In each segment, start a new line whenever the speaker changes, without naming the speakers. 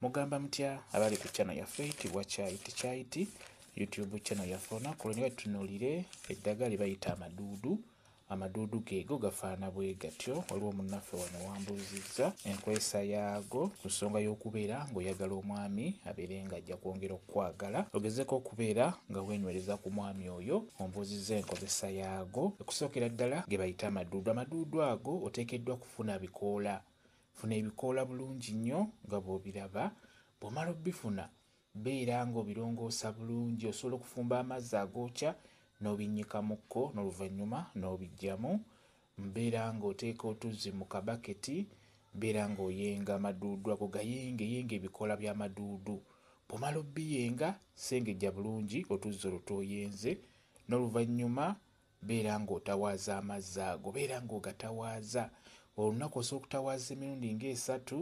Mugamba mutya abali ku channel yaffe eyitibwa Kyayiti YouTube channel yaffe olunaku lwe tutunuulire eddagala lye bayita amaduudu. Amaduudu geego gafaana bwe gatyo. Waliwo munnaffe wano wambuuzizza enkozesa yaago ku nsonga y'okubeera ng'oyagala omwami abeere ng'ajja kwongera okukwagala. Ogezeeko okubeera nga weenyweleza ku mwami oyo, ombuuzizza enkozesa yaago. Okusookera ddala ge bayita amaduudu. Amaduudu ago oteekeddwa kufuna bikoola. Funa ebikoola bulungi nnyo nga bw'obiraba. Bw'omala obbifuna beera ng'obirongoosa bulungi, osobola okufumba amazzi agookya n'obinnyika mu kko n'oluvannyuma n'obiggyamu. Mbeera ng'oteeka otuzzi mu kabaketi, beera ng'oyenga amaduudu ago, gayenga ebikoola by'amaduudu. Bw'omala obbiyenga sengejja bulungi otuzzi olwo tw'oyenze, n'oluvannyuma beera ng'otawaaza amazzi ago, beera ng'ogatawaaza. Olunaku osobola okutawaaza emirundi ng'esatu,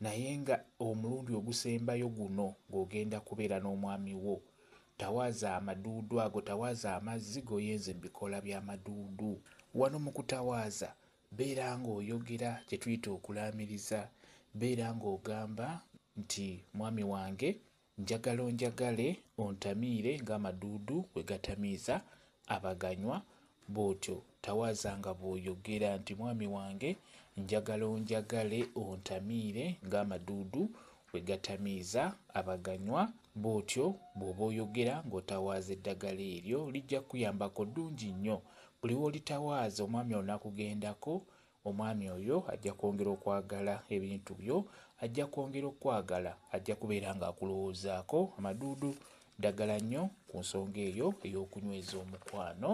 naye nga omulundi ogusembayo guno ng'ogenda kubeera n'omwami wo. Tawaaza amaduudu ago, tawaaza amazzi g'oyenze mu bikoola by'amaduudu. Wano mu kutawaaza beera ng'oyogera kye tuyita okulaamiriza. Beera ng'ogamba nti mwami wange njagala onjagale ontamiire ng'amaduudu bwe gatamiiza abaganywa. Bw'otyo tawaaza nga bw'oyogera nti mwami wange njagala onjagale ontamiire ng'amaduudu bwe gatamiiza abaganywa. Bw'otyo bw'oba oyogera ng'otawaaza eddagala eryo lijja kuyambako ddungi nnyo. Buli w'olitawaaza omwami onaakugendako, omwami oyo ajja kwongera okwagala ebintu byo, ajja kwongera okwagala, ajja kubeera ng'akulowoozaako. Amaduudu ddagala nnyo ku nsonga eyo ey'okunyweza omukwano.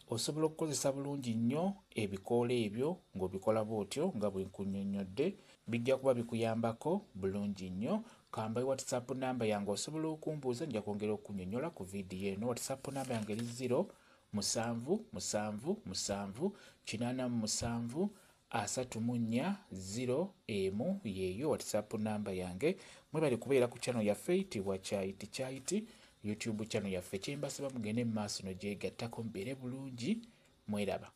Osobola okukozesa bulungi nnyo ebikoola ebyo ng'obikola bw'otyo nga bwe nkunnyonnyodde. Bijja kuba bikuyambako bulungi nnyo. Kamba WhatsApp namba yange osobola okumbuuza, nja kwongera okunnyonnyola ku vidiyo eno. WhatsApp namba yange eri 07787873401 yeeyo WhatsApp namba yange. Mwebale kubeera ku channel yaffe eyitibwa Kyayiti YouTube channel yaffe. Kye mbasaba mugende mu maaso n'ogyegattako mubeere bulungi. Mweraba.